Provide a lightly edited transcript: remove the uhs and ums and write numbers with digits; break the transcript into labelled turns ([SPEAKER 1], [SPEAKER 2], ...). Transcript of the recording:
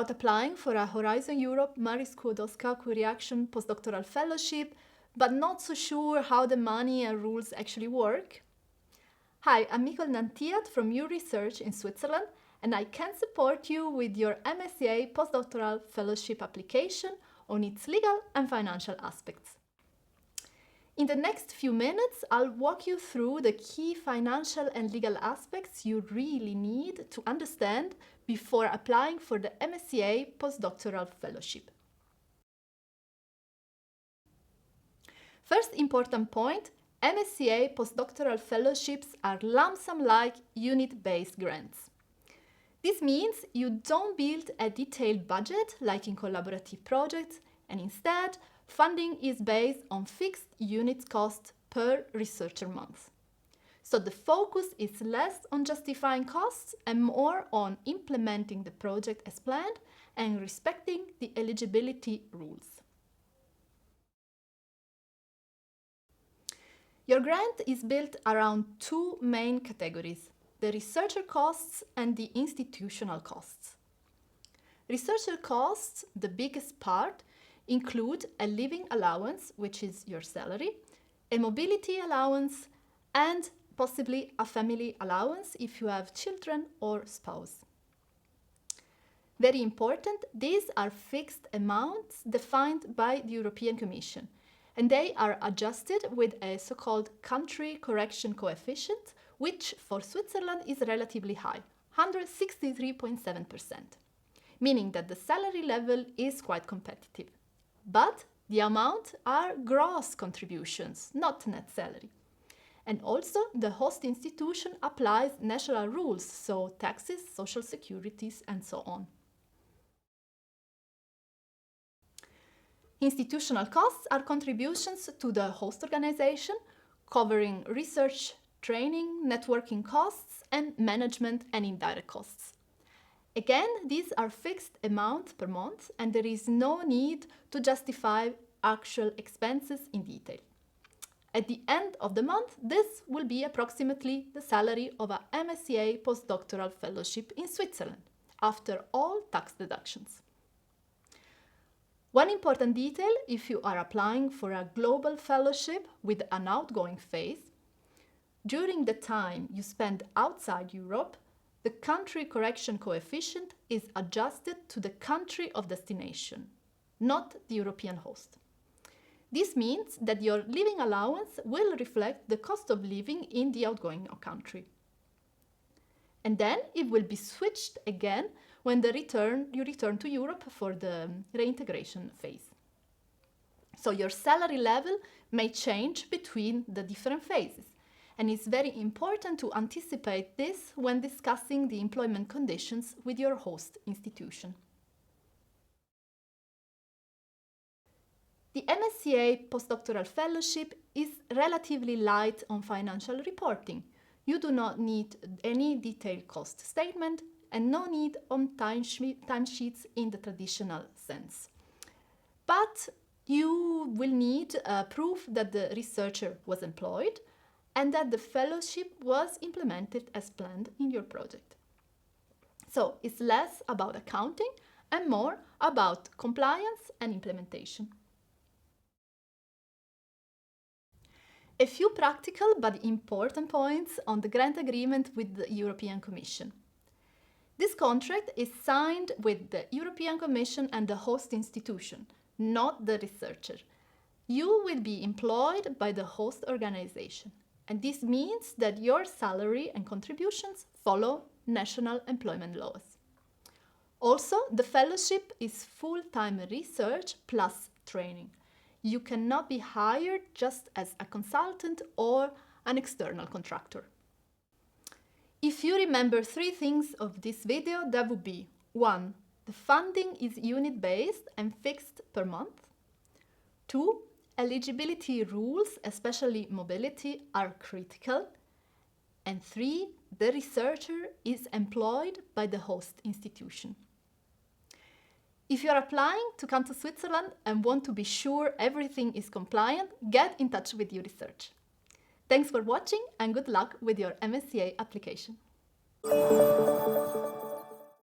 [SPEAKER 1] about applying for a Horizon Europe Marie Skłodowska-Curie Postdoctoral Fellowship, but not so sure how the money and rules actually work? Hi, I'm Nicole Nantiat from Your Research in Switzerland, and I can support you with your MSCA Postdoctoral Fellowship application on its legal and financial aspects. In the next few minutes, I'll walk you through the key financial and legal aspects you really need to understand before applying for the MSCA Postdoctoral Fellowship. First important point, MSCA Postdoctoral Fellowships are lump-sum-like unit-based grants. This means you don't build a detailed budget like in collaborative projects, and instead, funding is based on fixed unit cost per researcher month. So the focus is less on justifying costs and more on implementing the project as planned and respecting the eligibility rules. Your grant is built around two main categories: the researcher costs and the institutional costs. Researcher costs, the biggest part, include a living allowance, which is your salary, a mobility allowance, and possibly a family allowance if you have children or spouse. Very important, these are fixed amounts defined by the European Commission, and they are adjusted with a so-called country correction coefficient, which for Switzerland is relatively high, 163.7%, meaning that the salary level is quite competitive. But the amount are gross contributions, not net salary. And also the host institution applies national rules, so taxes, social securities, and so on. Institutional costs are contributions to the host organization, covering research, training, networking costs, and management and indirect costs. Again, these are fixed amounts per month, and there is no need to justify actual expenses in detail. At the end of the month, this will be approximately the salary of a MSCA Postdoctoral Fellowship in Switzerland, after all tax deductions. One important detail, if you are applying for a global fellowship with an outgoing phase, during the time you spend outside Europe, the country correction coefficient is adjusted to the country of destination, not the European host. This means that your living allowance will reflect the cost of living in the outgoing country. And then it will be switched again when you return to Europe for the reintegration phase. So your salary level may change between the different phases. And it's very important to anticipate this when discussing the employment conditions with your host institution. The MSCA Postdoctoral Fellowship is relatively light on financial reporting. You do not need any detailed cost statement and no need on timesheets in the traditional sense. But you will need proof that the researcher was employed and that the fellowship was implemented as planned in your project. So it's less about accounting and more about compliance and implementation. A few practical but important points on the grant agreement with the European Commission. This contract is signed with the European Commission and the host institution, not the researcher. You will be employed by the host organization. And this means that your salary and contributions follow national employment laws. Also, the fellowship is full-time research plus training. You cannot be hired just as a consultant or an external contractor. If you remember three things of this video, that would be: 1. The funding is unit-based and fixed per month. 2. Eligibility rules, especially mobility, are critical. And 3. The researcher is employed by the host institution. If you are applying to come to Switzerland and want to be sure everything is compliant, get in touch with your research. Thanks for watching and good luck with your MSCA application.